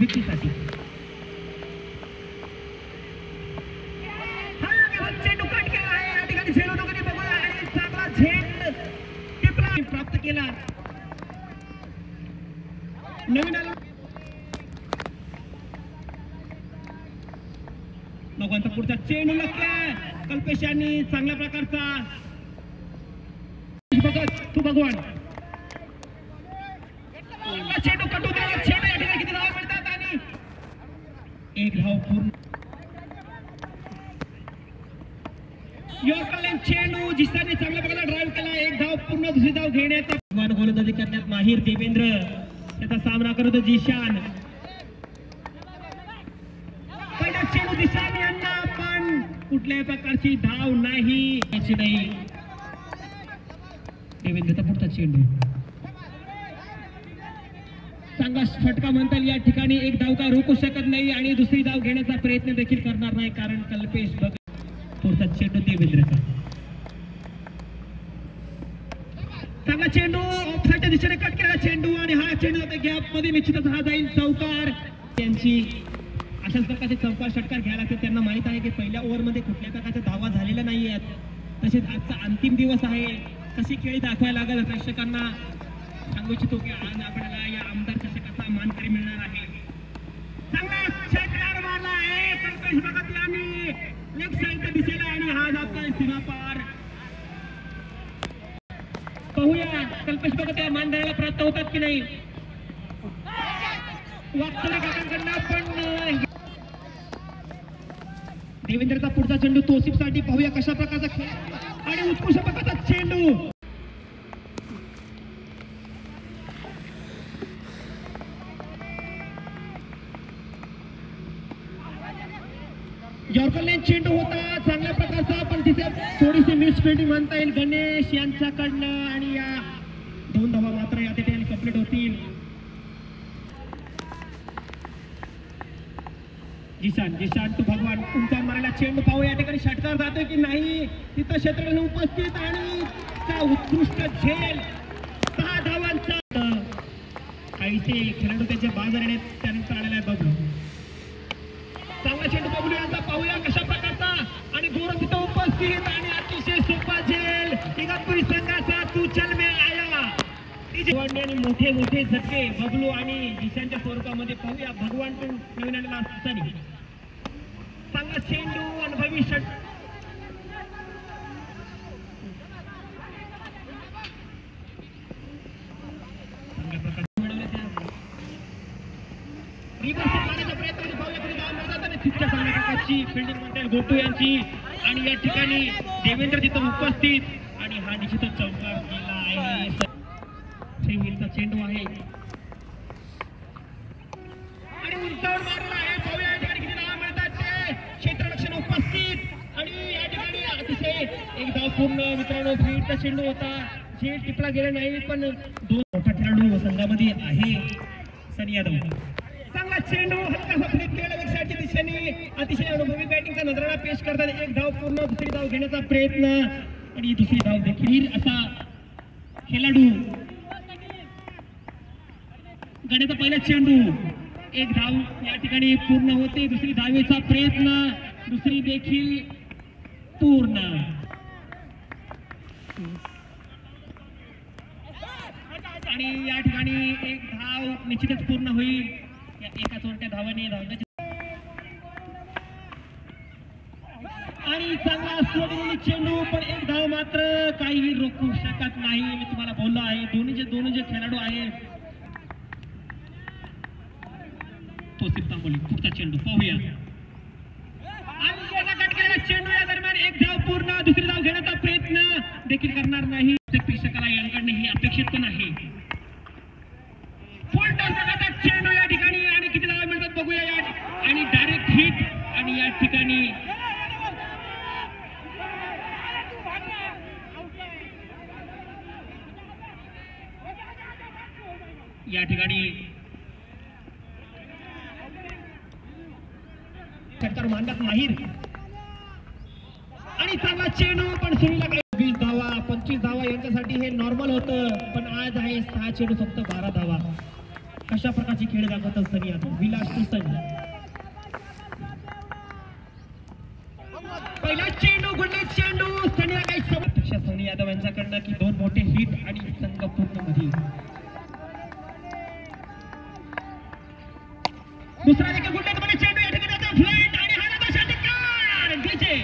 विकीसाठी. चेंडू कट केला आहे या ठिकाणी झेल दोघांनी बघूया आणि चांगला झेल टिपला प्राप्त केला. नवीन लोकांचा पुढचा चेंडू लक्ष्य कल्पेश यांनी चांगल्या प्रकारचा तू भगवान चेंडू कटू द्या. चेंडू या ठिकाणी किती धावा मिळतात आणि एक धाव पूर्ण. यॉर्कर चेंडू जिसाने चांगल्या प्रकारे ड्राईव्ह केला. एक धाव पूर्ण. दुसरी धाव घेण्याचा गोलंदाजी करण्यात माहीर देवेंद्र. त्याचा सामना करतो जिशान. पहिला चेंडू जिशान यांना पण कुठल्याही प्रकारची धाव नाही. देवेंद्रचा पुढचा चेंडू चांगला फटका म्हणता येईल. या ठिकाणी एक धाव का रोखू शकत नाही आणि दुसरी धाव घेण्याचा प्रयत्न देखील करणार नाही कारण कल्पेश पुढचा चेंडू देवेंद्रचा. चांगला चेंडू ऑफसाईडच्या दिशेने कट केलेला चेंडू आणि हा चेंडू आता गॅप मध्ये निश्चितच हा जाईल चौकार. त्यांची अशाच प्रकारचे चौकार षटकार घ्यायला लागते. त्यांना माहित आहे की पहिल्या ओव्हरमध्ये कुठल्या प्रकारच्या धावा झालेल्या नाही आहेत. तसेच आजचा अंतिम दिवस आहे. कशी खेळी दाखवायला लागेल प्रेक्षकांना सांगू इच्छितो की आज आपल्याला या आमदार चषकाचा मानकरी मिळणार आहे. चांगला षटकार मारला आहे कल्पेश भगत यांनी लेफ्ट साईडच्या दिशेला आणि हा जातोय सीमा पार. पाहूया कल्पेश भगत या मानधराला प्राप्त होतात की नाही. वाकचोरे काकांकडनं पण देवेंद्रचा पुढचा चेंडू तोसिफसाठी. पाहूया कशा प्रकारचा खेळ आणि उत्कृष्ट प्रकारचा चेंडू. यॉर्कर लाईन चेंडू होता चांगल्या प्रकारचा पण तिथे थोडीशी मिस फिल्डिंग म्हणता येईल गणेश यांच्याकडनं आणि या दोन धावा मात्र या ठिकाणी कंप्लीट होतील. जिशान तू भगवान तुमचा मारायला चेंडू. पाहू या ठिकाणी षटकार जातोय की नाही. तिथं क्षेत्राने उपस्थित आणि उत्कृष्ट झेल 6 धावांचा. काहीसे खेळाडू त्याच्या बाजाराने त्यानंतर आलेला आहे बबलू. चांगला चेंडू बबलू यांचा. पाहूया कशा प्रकारचा आणि गोरख तिथं उपस्थित आणि अतिशय सोपा झेल इगतपुरी संघाचा. तू चल में आया आणि मोठे मोठे झटके बबलू आणि जिशानच्या स्वरूपामध्ये. पाहूया भगवान पण नवीन आलेला असताना चांगला चेंडू अनुभवी षट. चांगल्या प्रकारे मिळवण्याचा रिव्हर्स मारण्याचा प्रयत्न. पाहूया तरी धाव मिळतात आणि तितक्या चांगल्या प्रकारची फिल्डिंग म्हणता येईल गोटू यांची आणि या ठिकाणी देवेंद्र तिथं उपस्थित आणि हा निश्चितच चौकार केला आहे. चा चेंडू आहे आणि उंचावर मारला आहे. पाहूया या ठिकाणी किती धावा मिळतात ते क्षेत्ररक्षण उपस्थित आणि या ठिकाणी अतिशय एक धाव पूर्ण. मित्रांनो फील्डचा चेंडू होता. झेल टिपला गेला नाही पण दोन मोठा खेळाडू संघामध्ये आहे सनी यादव. चांगला चेंडू हलकासा फ्लिक केला लेफ्ट साईडच्या दिशेने. अतिशय अनुभवी बॅटिंगचा नजराणा पेश करतात. एक धाव पूर्ण. दुसरी धाव घेण्याचा प्रयत्न आणि दुसरी धाव देखील असा खेळाडू. गण्याचा पहिला चेंडू. एक धाव या ठिकाणी पूर्ण होते. दुसरी धावेचा प्रयत्न. दुसरी देखील पूर्ण. आणि या ठिकाणी एक धाव निश्चितच पूर्ण होईल. या एका चोरट्या धावाने धावण्याची आणि चांगला सोडलेली चेंडू पण एक धाव मात्र काही रोखू शकत नाही. मी तुम्हाला बोललो आहे दोन्ही जे खेळाडू आहेत तोसिफ तांबोली. पुढचा चेंडू पाहूया आणि चेंडू या दरम्यान एक धाव पूर्ण. दुसरी धाव घेण्याचा प्रयत्न देखील करणार नाही. प्रेक्षकाला यांकडे ही अपेक्षित पण आहे. चेंडू या ठिकाणी आणि किती धावा मिळतात बघूया आणि डायरेक्ट हिट आणि या ठिकाणी षटकार मांडत माहीर आणि चांगला चेंडू पण सुनीला 20 धावा 25 धावा यांच्यासाठी हे नॉर्मल होतं पण आज आहे 6 चेंडू फक्त 12 धावा. कशा प्रकारची खेळ दाखवतात सनी यादव. विलास सोडली चेंडू सनीला काही अपेक्षा सनी यादव यांच्याकडनं की 2 मोठे हिट आणि संघ पूर्ण मध्ये दुसरा देखील गुंडामध्ये चेंडू या ठिकाणी आता फ्लाइट आणि हा नंबर षटकार डीजे